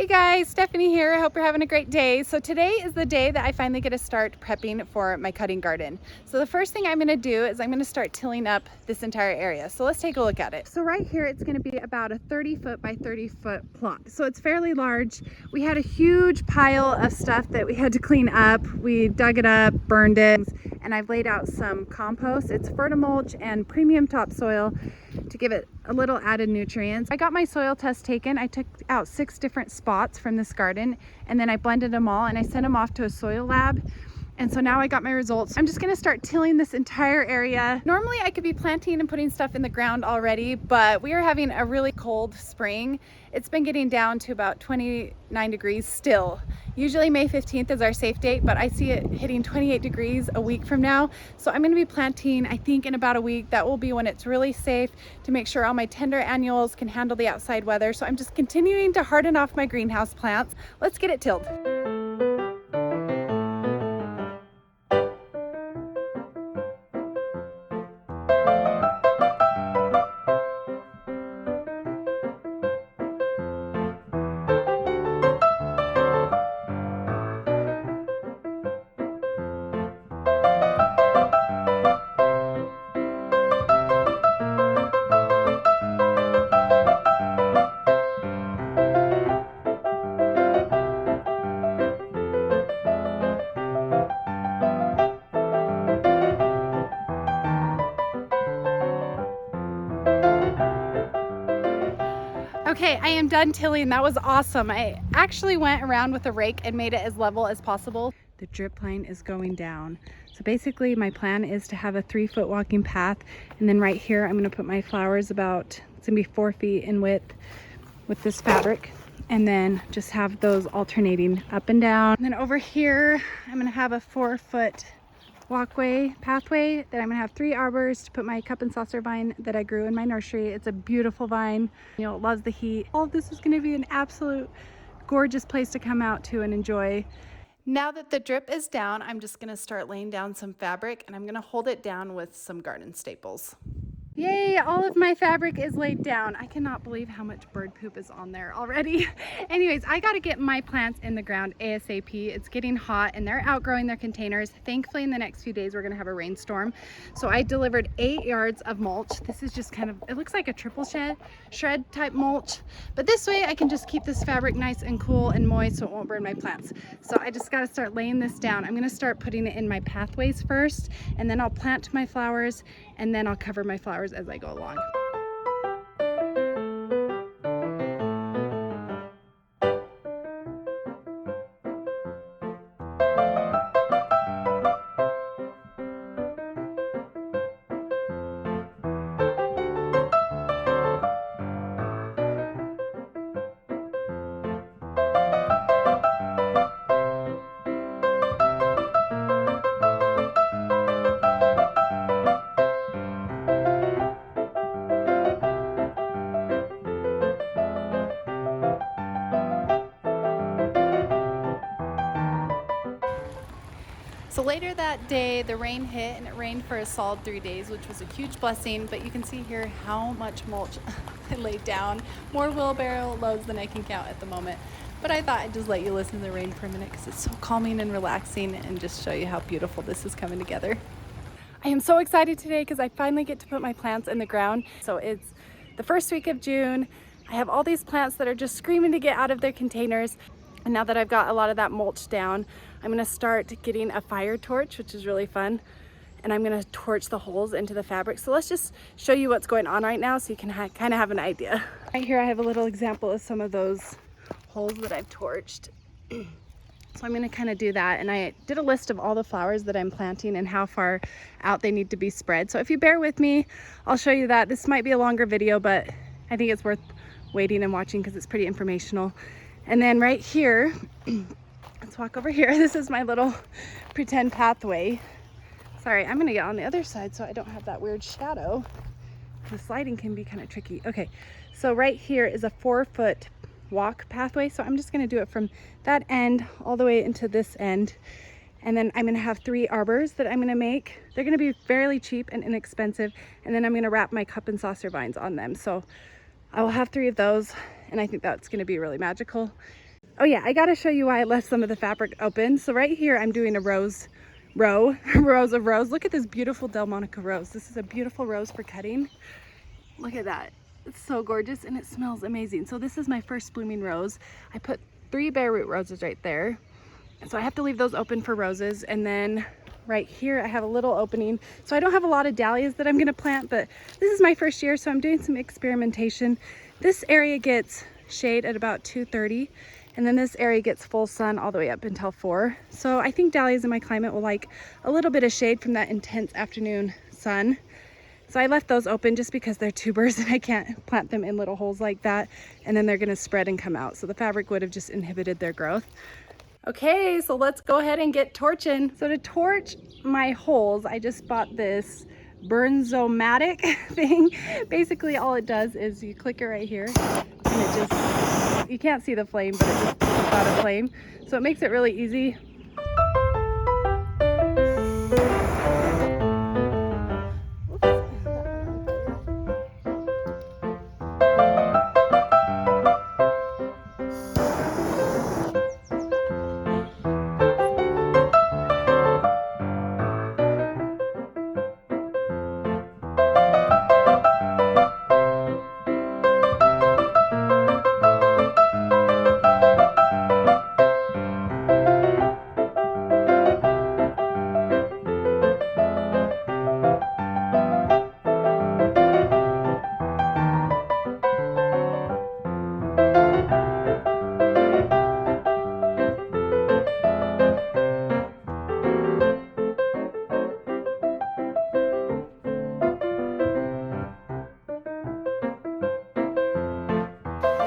Hey guys, Stephanie here. I hope you're having a great day. So today is the day that I finally get to start prepping for my cutting garden. So the first thing I'm going to do is I'm going to start tilling up this entire area. So let's take a look at it. So right here, it's going to be about a 30-foot by 30-foot plot. So it's fairly large. We had a huge pile of stuff that we had to clean up. We dug it up, burned it, and I've laid out some compost. It's Fertimulch and premium topsoil to give it a little added nutrients. I got my soil test taken. I took out 6 different spots from this garden, and then I blended them all and I sent them off to a soil lab. And so now I got my results. I'm just gonna start tilling this entire area. Normally I could be planting and putting stuff in the ground already, but we are having a really cold spring. It's been getting down to about 29 degrees still. Usually May 15th is our safe date, but I see it hitting 28 degrees a week from now. So I'm gonna be planting, I think in about a week. That will be when it's really safe to make sure all my tender annuals can handle the outside weather. So I'm just continuing to harden off my greenhouse plants. Let's get it tilled. Okay, I am done tilling. That was awesome. I actually went around with a rake and made it as level as possible. The drip line is going down. So basically my plan is to have a 3-foot walking path, and then right here I'm gonna put my flowers about, it's gonna be 4 feet in width with this fabric, and then just have those alternating up and down. And then over here I'm gonna have a 4-foot pathway that I'm gonna have 3 arbors to put my cup and saucer vine that I grew in my nursery. It's a beautiful vine, you know, it loves the heat. All of this is gonna be an absolute gorgeous place to come out to and enjoy. Now that the drip is down, I'm just gonna start laying down some fabric, and I'm gonna hold it down with some garden staples. Yay, all of my fabric is laid down. I cannot believe how much bird poop is on there already. Anyways, I gotta get my plants in the ground ASAP. It's getting hot and they're outgrowing their containers. Thankfully, in the next few days, we're gonna have a rainstorm. So I delivered 8 yards of mulch. This is just kind of, it looks like a triple shred type mulch, but this way I can just keep this fabric nice and cool and moist so it won't burn my plants. So I just gotta start laying this down. I'm gonna start putting it in my pathways first, and then I'll plant my flowers, and then I'll cover my flowers as I go along. So later that day, the rain hit, and it rained for a solid 3 days, which was a huge blessing. But you can see here how much mulch I laid down. More wheelbarrow loads than I can count at the moment. But I thought I'd just let you listen to the rain for a minute because it's so calming and relaxing, and just show you how beautiful this is coming together. I am so excited today because I finally get to put my plants in the ground. So it's the first week of June. I have all these plants that are just screaming to get out of their containers. And now that I've got a lot of that mulch down, I'm gonna start getting a fire torch, which is really fun. And I'm gonna torch the holes into the fabric. So let's just show you what's going on right now so you can kind of have an idea. Right here I have a little example of some of those holes that I've torched. So I'm gonna kind of do that. And I did a list of all the flowers that I'm planting and how far out they need to be spread. So if you bear with me, I'll show you that. This might be a longer video, but I think it's worth waiting and watching because it's pretty informational. And then right here, let's walk over here. This is my little pretend pathway. Sorry, I'm gonna get on the other side so I don't have that weird shadow. The sliding can be kind of tricky. Okay, so right here is a 4-foot walk pathway. So I'm just gonna do it from that end all the way into this end. And then I'm gonna have 3 arbors that I'm gonna make. They're gonna be fairly cheap and inexpensive. And then I'm gonna wrap my cup and saucer vines on them. So I will have 3 of those, and I think that's gonna be really magical. Oh yeah, I gotta show you why I left some of the fabric open. So right here, I'm doing a rows of rose. Look at this beautiful Delmonica rose. This is a beautiful rose for cutting. Look at that. It's so gorgeous and it smells amazing. So this is my first blooming rose. I put 3 bare root roses right there. And so I have to leave those open for roses. And then right here, I have a little opening. So I don't have a lot of dahlias that I'm gonna plant, but this is my first year, so I'm doing some experimentation. This area gets shade at about 2:30. And then this area gets full sun all the way up until 4. So I think dahlias in my climate will like a little bit of shade from that intense afternoon sun. So I left those open just because they're tubers and I can't plant them in little holes like that. And then they're gonna spread and come out. So the fabric would have just inhibited their growth. Okay, so let's go ahead and get torching. So to torch my holes, I just bought this Burnzomatic thing. Basically all it does is you click it right here and it just, you can't see the flame, but it just puts out a flame. So it makes it really easy.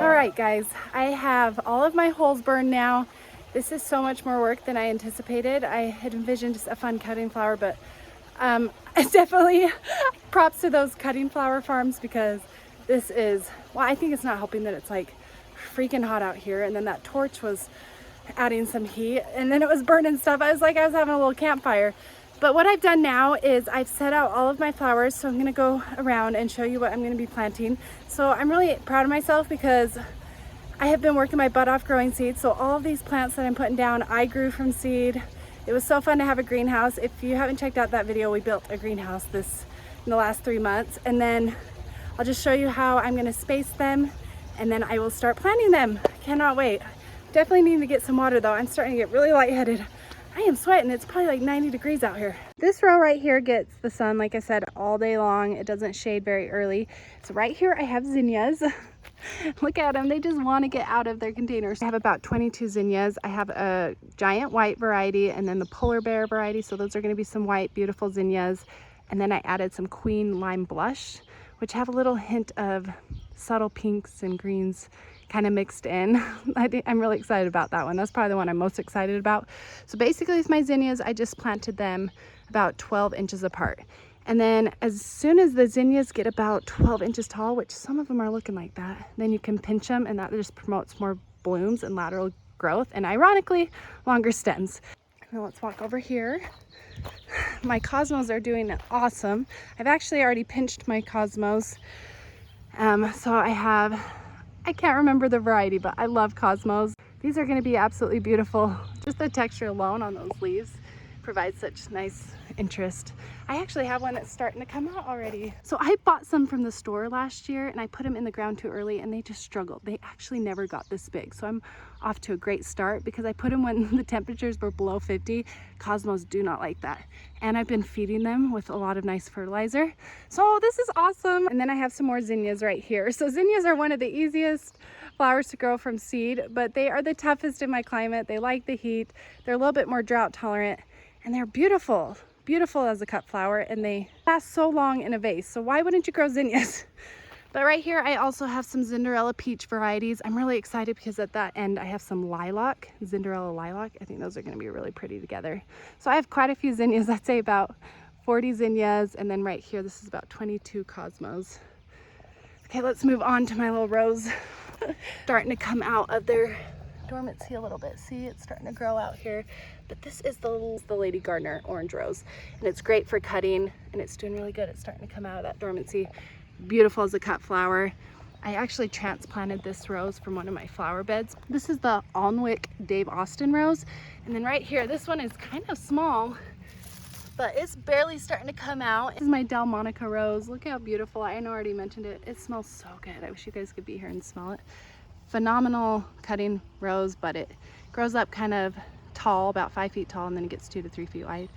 Alright guys, I have all of my holes burned now. This is so much more work than I anticipated. I had envisioned just a fun cutting flower, but definitely props to those cutting flower farms because this is, well, I think it's not helping that it's like freaking hot out here, and then that torch was adding some heat and then it was burning stuff. I was having a little campfire. But what I've done now is I've set out all of my flowers, so I'm gonna go around and show you what I'm gonna be planting. So I'm really proud of myself because I have been working my butt off growing seeds. So all of these plants that I'm putting down, I grew from seed. It was so fun to have a greenhouse. If you haven't checked out that video, we built a greenhouse in the last 3 months. And then I'll just show you how I'm gonna space them and then I will start planting them. I cannot wait. Definitely need to get some water though. I'm starting to get really lightheaded. I am sweating. It's probably like 90 degrees out here. This row right here gets the sun, like I said, all day long. It doesn't shade very early. So right here I have zinnias. Look at them. They just want to get out of their containers. I have about 22 zinnias. I have a giant white variety and then the polar bear variety. So those are going to be some white, beautiful zinnias. And then I added some queen lime blush, which have a little hint of subtle pinks and greens kind of mixed in. I'm really excited about that one. That's probably the one I'm most excited about. So basically with my zinnias, I just planted them about 12 inches apart. And then as soon as the zinnias get about 12 inches tall, which some of them are looking like that, then you can pinch them and that just promotes more blooms and lateral growth and ironically longer stems. Now let's walk over here. My cosmos are doing awesome. I've actually already pinched my cosmos. So I can't remember the variety, but I love cosmos. These are going to be absolutely beautiful. Just the texture alone on those leaves provides such nice interest. I actually have one that's starting to come out already. So I bought some from the store last year and I put them in the ground too early and they just struggled. They actually never got this big. So I'm off to a great start because I put them when the temperatures were below 50. Cosmos do not like that. And I've been feeding them with a lot of nice fertilizer. So this is awesome. And then I have some more zinnias right here. So zinnias are one of the easiest flowers to grow from seed, but they are the toughest in my climate. They like the heat. They're a little bit more drought tolerant and they're beautiful. Beautiful as a cut flower and they last so long in a vase. So why wouldn't you grow zinnias? But right here I also have some Cinderella peach varieties. I'm really excited because at that end I have some lilac, Cinderella lilac. I think those are going to be really pretty together. So I have quite a few zinnias. I'd say about 40 zinnias, and then right here this is about 22 cosmos. Okay, let's move on to my little rose. Starting to come out of their dormancy a little bit. See, it's starting to grow out here. But this is the Lady Gardner orange rose, and it's great for cutting and it's doing really good. It's starting to come out of that dormancy. Beautiful as a cut flower. I actually transplanted this rose from one of my flower beds. This is the Alnwick Dave Austin rose. And then right here, this one is kind of small, but it's barely starting to come out. This is my Delmonica rose. Look how beautiful. I know I already mentioned it. It smells so good. I wish you guys could be here and smell it. Phenomenal cutting rose, but it grows up kind of tall, about 5 feet tall, and then it gets 2 to 3 feet wide.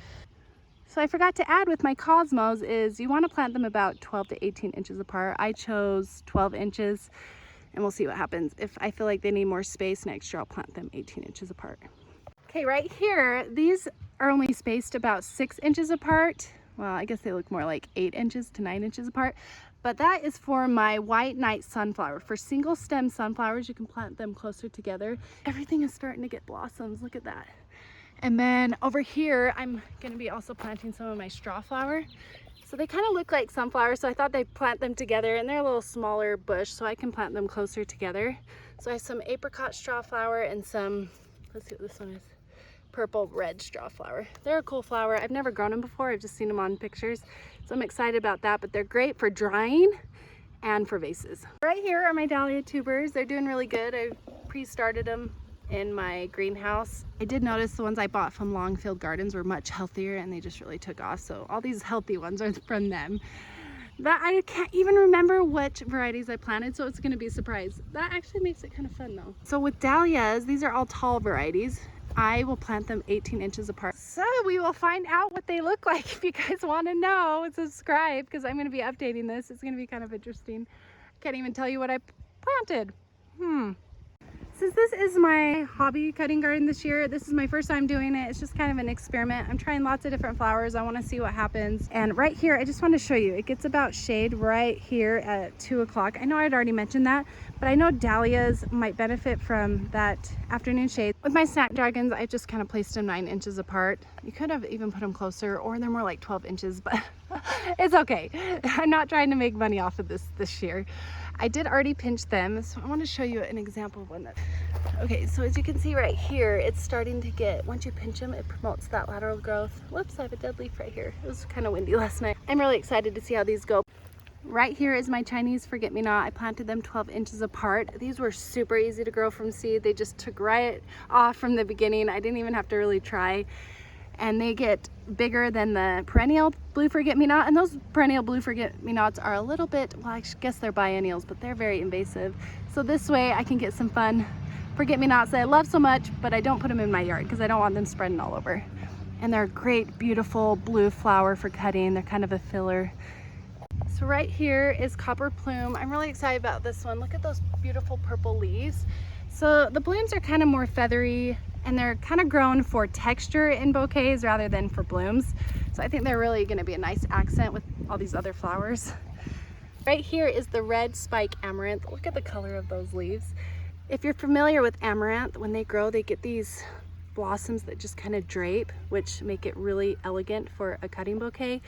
So I forgot to add with my cosmos is you want to plant them about 12 to 18 inches apart. I chose 12 inches and we'll see what happens. If I feel like they need more space next year, I'll plant them 18 inches apart. Okay, right here, these are only spaced about 6 inches apart. Well, I guess they look more like 8 inches to 9 inches apart. But that is for my white night sunflower. For single stem sunflowers, you can plant them closer together. Everything is starting to get blossoms. Look at that. And then over here, I'm going to be also planting some of my straw flower. So they kind of look like sunflowers, so I thought they'd plant them together, and they're a little smaller bush, so I can plant them closer together. So I have some apricot straw flower and some, let's see what this one is, purple red straw flower. They're a cool flower. I've never grown them before. I've just seen them on pictures. So I'm excited about that, but they're great for drying and for vases. Right here are my dahlia tubers. They're doing really good. I pre-started them in my greenhouse. I did notice the ones I bought from Longfield Gardens were much healthier and they just really took off. So all these healthy ones are from them. But I can't even remember which varieties I planted, so it's gonna be a surprise. That actually makes it kind of fun though. So with dahlias, these are all tall varieties. I will plant them 18 inches apart. So we will find out what they look like. If you guys wanna know, subscribe, because I'm gonna be updating this. It's gonna be kind of interesting. Can't even tell you what I planted. Since this is my hobby cutting garden this year, this is my first time doing it. It's just kind of an experiment. I'm trying lots of different flowers. I want to see what happens. And right here, I just want to show you, it gets about shade right here at 2 o'clock. I know I'd already mentioned that, but I know dahlias might benefit from that afternoon shade. With my snapdragons, I just kind of placed them 9 inches apart. You could have even put them closer, or they're more like 12 inches, but it's okay. I'm not trying to make money off of this year. I did already pinch them, so I want to show you an example of one that... Okay, so as you can see right here, it's starting to get, once you pinch them, it promotes that lateral growth. Whoops, I have a dead leaf right here. It was kind of windy last night. I'm really excited to see how these go. Right here is my Chinese forget-me-not. I planted them 12 inches apart. These were super easy to grow from seed. They just took right off from the beginning. I didn't even have to really try. And they get bigger than the perennial blue forget-me-not, and those perennial blue forget-me-nots are a little bit, well, I guess they're biennials, but they're very invasive. So this way I can get some fun forget-me-nots that I love so much, but I don't put them in my yard because I don't want them spreading all over. And they're a great, beautiful blue flower for cutting. They're kind of a filler. So right here is copper plume. I'm really excited about this one. Look at those beautiful purple leaves. So the blooms are kind of more feathery, and they're kind of grown for texture in bouquets rather than for blooms. So I think they're really going to be a nice accent with all these other flowers. Right here is the red spike amaranth. Look at the color of those leaves. If you're familiar with amaranth, when they grow, they get these blossoms that just kind of drape, which make it really elegant for a cutting bouquet.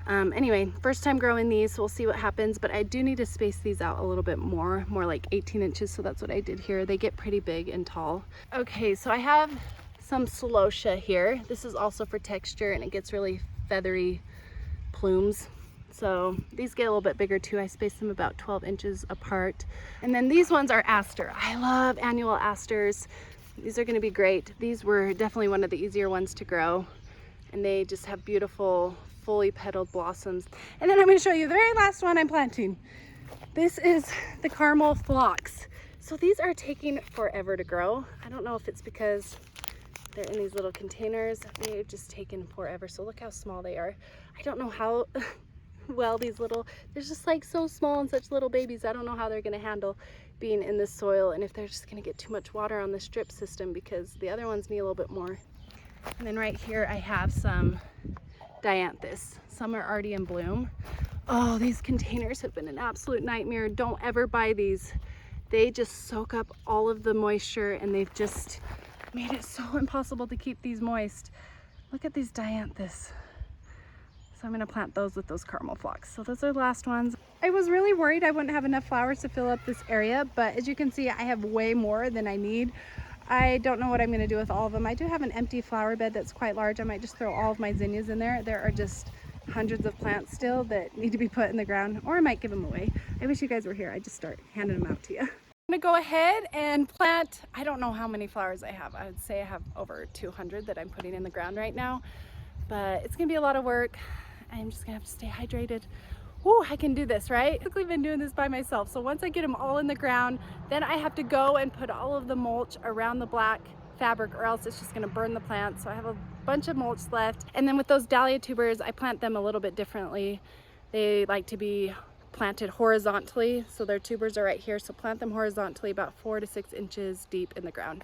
Anyway, first time growing these, so we'll see what happens, but I do need to space these out a little bit more like 18 inches, so that's what I did here. They get pretty big and tall. Okay, so I have some celosia here. This is also for texture, and it gets really feathery plumes. So these get a little bit bigger too. I spaced them about 12 inches apart. And then these ones are aster. I love annual asters. These are gonna be great. These were definitely one of the easier ones to grow, and they just have beautiful fully petaled blossoms. And then I'm going to show you the very last one I'm planting. This is the caramel phlox. So these are taking forever to grow. I don't know if it's because they're in these little containers. They're just taking forever. So look how small they are. I don't know how well they're just like so small and such little babies. I don't know how they're going to handle being in this soil, and if they're just going to get too much water on this drip system, because the other ones need a little bit more. And then right here I have some dianthus. Some are already in bloom. Oh, these containers have been an absolute nightmare. Don't ever buy these. They just soak up all of the moisture, and they've just made it so impossible to keep these moist. Look at these dianthus. So I'm gonna plant those with those caramel phlox. So those are the last ones. I was really worried I wouldn't have enough flowers to fill up this area, but as you can see, I have way more than I need. I don't know what I'm going to do with all of them. I do have an empty flower bed that's quite large. I might just throw all of my zinnias in there. There are just hundreds of plants still that need to be put in the ground, or I might give them away. I wish you guys were here. I'd just start handing them out to you. I'm gonna go ahead and plant, I don't know how many flowers I have. I would say I have over 200 that I'm putting in the ground right now, but it's gonna be a lot of work. I'm just gonna have to stay hydrated. Ooh, I can do this, right? I've been doing this by myself. So once I get them all in the ground, then I have to go and put all of the mulch around the black fabric, or else it's just gonna burn the plants. So I have a bunch of mulch left. And then with those dahlia tubers, I plant them a little bit differently. They like to be planted horizontally. So their tubers are right here. So plant them horizontally about 4 to 6 inches deep in the ground.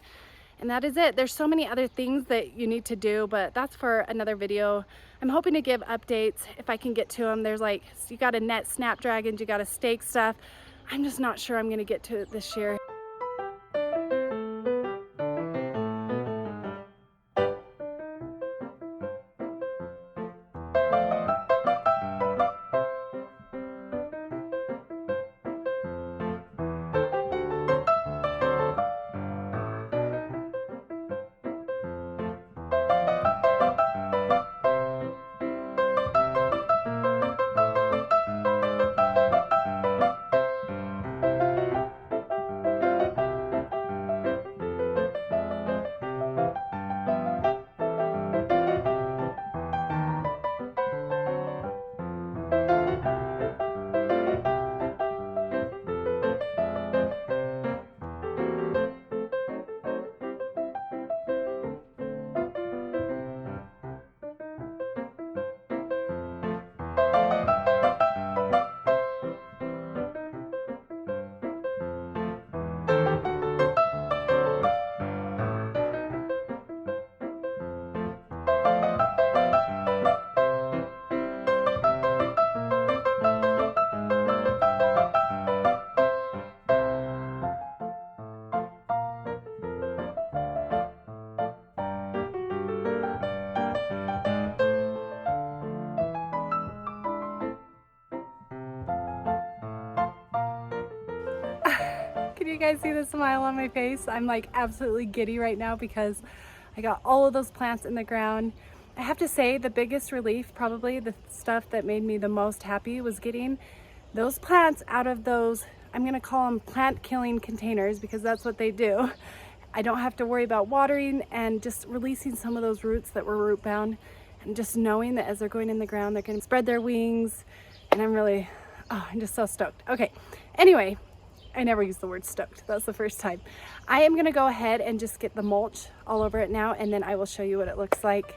And that is it. There's so many other things that you need to do, but that's for another video. I'm hoping to give updates if I can get to them. There's like, you gotta net snapdragons, you gotta stake stuff. I'm just not sure I'm gonna get to it this year. Can you guys see the smile on my face? I'm like absolutely giddy right now because I got all of those plants in the ground. I have to say the biggest relief, probably the stuff that made me the most happy, was getting those plants out of those, I'm gonna call them plant killing containers, because that's what they do. I don't have to worry about watering and just releasing some of those roots that were root bound, and just knowing that as they're going in the ground, they're gonna spread their wings. And I'm really, I'm just so stoked. Okay, anyway, I never use the word stoked. That's the first time. I am gonna go ahead and just get the mulch all over it now, and then I will show you what it looks like.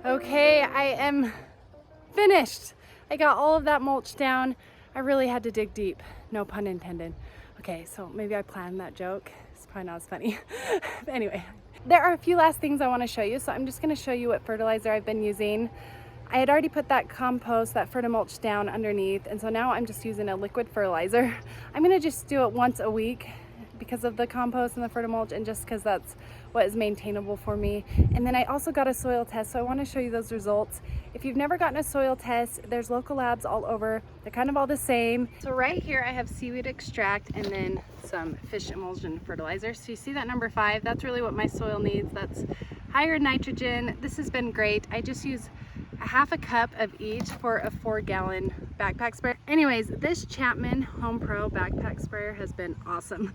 Okay, I am finished. I got all of that mulch down. I really had to dig deep, no pun intended. Okay, so maybe I planned that joke. It's probably not as funny. But anyway, there are a few last things I want to show you. So I'm just going to show you what fertilizer I've been using. I had already put that compost, that fertimulch down underneath, and so now I'm just using a liquid fertilizer. I'm going to just do it once a week because of the compost and the fertimulch, and just because that's what is maintainable for me. And then I also got a soil test, so I want to show you those results. If you've never gotten a soil test, there's local labs all over. They're kind of all the same. So right here I have seaweed extract and then some fish emulsion fertilizer. So you see that number 5, that's really what my soil needs. That's higher nitrogen. This has been great. I just use a half a cup of each for a 4-gallon backpack sprayer. Anyways, this Chapman Home Pro backpack sprayer has been awesome.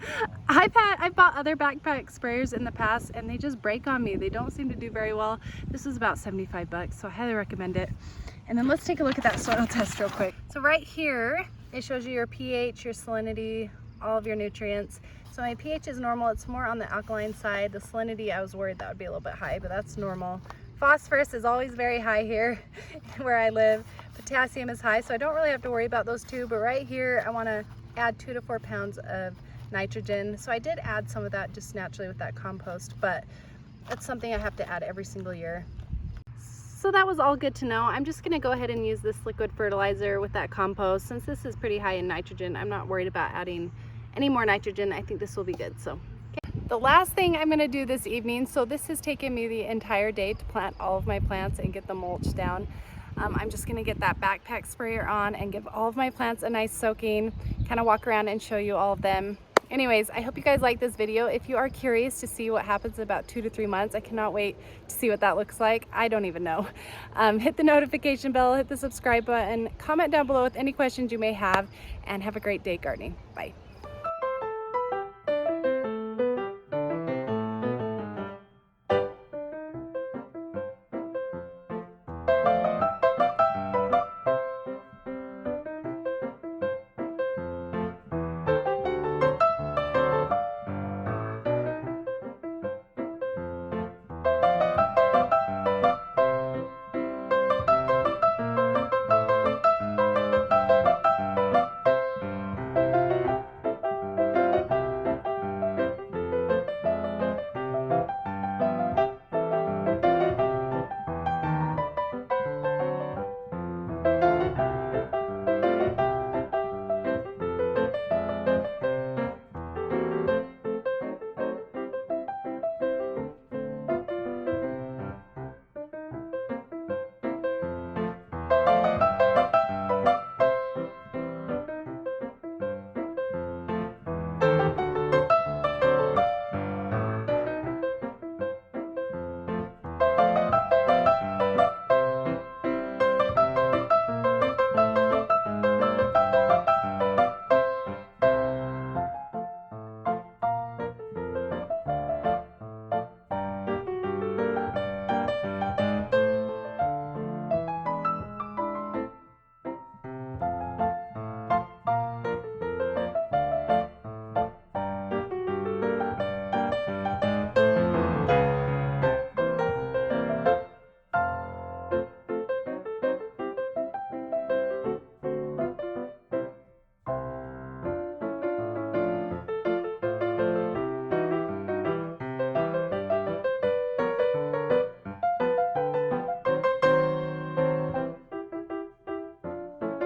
I've bought other backpack sprayers in the past and they just break on me. They don't seem to do very well. This was about 75 bucks, so I highly recommend it. And then let's take a look at that soil test real quick. So right here, it shows you your pH, your salinity, all of your nutrients. So my pH is normal. It's more on the alkaline side. The salinity, I was worried that would be a little bit high, but that's normal. Phosphorus is always very high here where I live. Potassium is high, so I don't really have to worry about those two, but right here I want to add 2 to 4 pounds of nitrogen. So I did add some of that just naturally with that compost, but that's something I have to add every single year. So that was all good to know. I'm just gonna go ahead and use this liquid fertilizer with that compost. Since this is pretty high in nitrogen, I'm not worried about adding any more nitrogen. I think this will be good. So okay. The last thing I'm gonna do this evening, so this has taken me the entire day to plant all of my plants and get the mulch down. I'm just gonna get that backpack sprayer on and give all of my plants a nice soaking, kind of walk around and show you all of them. Anyways, I hope you guys like this video. If you are curious to see what happens in about 2 to 3 months, I cannot wait to see what that looks like. I don't even know. Hit the notification bell, hit the subscribe button, comment down below with any questions you may have, and have a great day gardening. Bye.